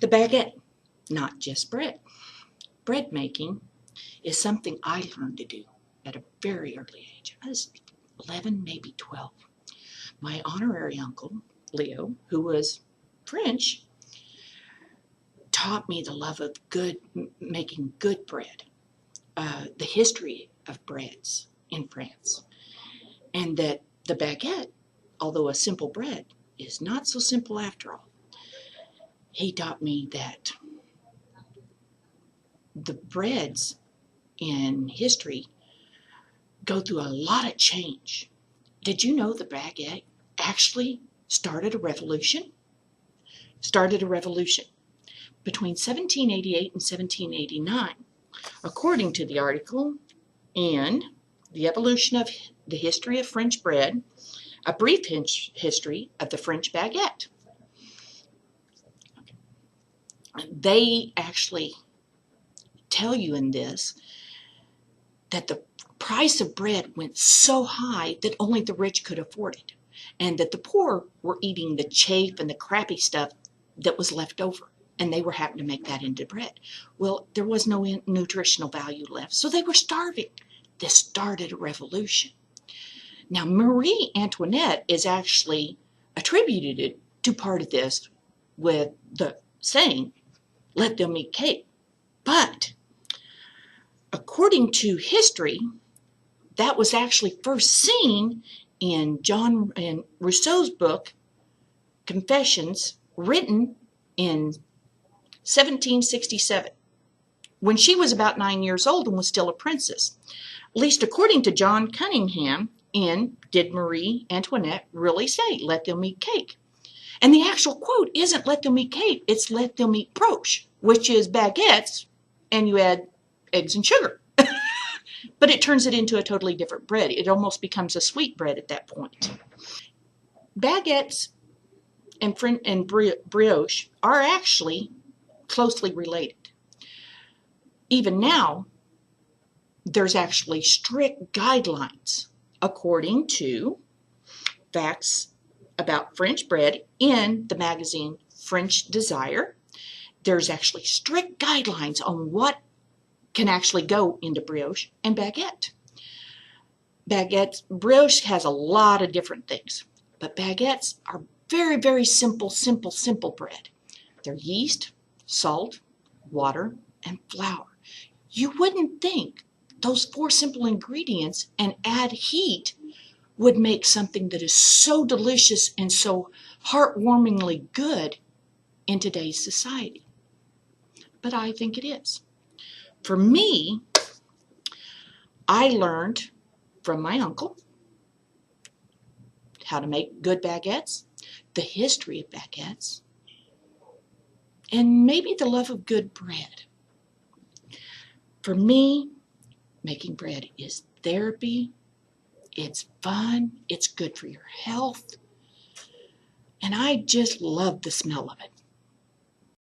The baguette, not just bread. Bread making is something I learned to do at a very early age. I was 11, maybe 12. My honorary uncle, Leo, who was French, taught me the love of making good bread, the history of breads in France, and that the baguette, although a simple bread, is not so simple after all. He taught me that the breads in history go through a lot of change. Did you know the baguette actually started a revolution? Started a revolution between 1788 and 1789, according to the article in The Evolution of the History of French Bread, a brief history of the French baguette. They actually tell you in this that the price of bread went so high that only the rich could afford it, and that the poor were eating the chaff and the crappy stuff that was left over, and they were having to make that into bread. Well, there was no nutritional value left, so they were starving. This started a revolution. Now, Marie Antoinette is actually attributed to part of this with the saying, "Let them eat cake." But according to history, that was actually first seen in Rousseau's book, Confessions, written in 1767, when she was about 9 years old and was still a princess. At least according to John Cunningham in Did Marie Antoinette Really Say, "Let Them Eat Cake?" And the actual quote isn't "let them eat cake," it's "let them eat broche," which is baguettes, and you add eggs and sugar. But it turns it into a totally different bread. It almost becomes a sweet bread at that point. Baguettes and brioche are actually closely related. Even now, there's actually strict guidelines according to Facts About French Bread in the magazine French Desire. There's actually strict guidelines on what can actually go into brioche and baguette. Brioche has a lot of different things, but baguettes are very, very simple bread. They're yeast, salt, water, and flour. You wouldn't think those 4 simple ingredients and add heat would make something that is so delicious and so heartwarmingly good in today's society. But I think it is. For me, I learned from my uncle how to make good baguettes, the history of baguettes, and maybe the love of good bread. For me, making bread is therapy, it's fun, it's good for your health, and I just love the smell of it.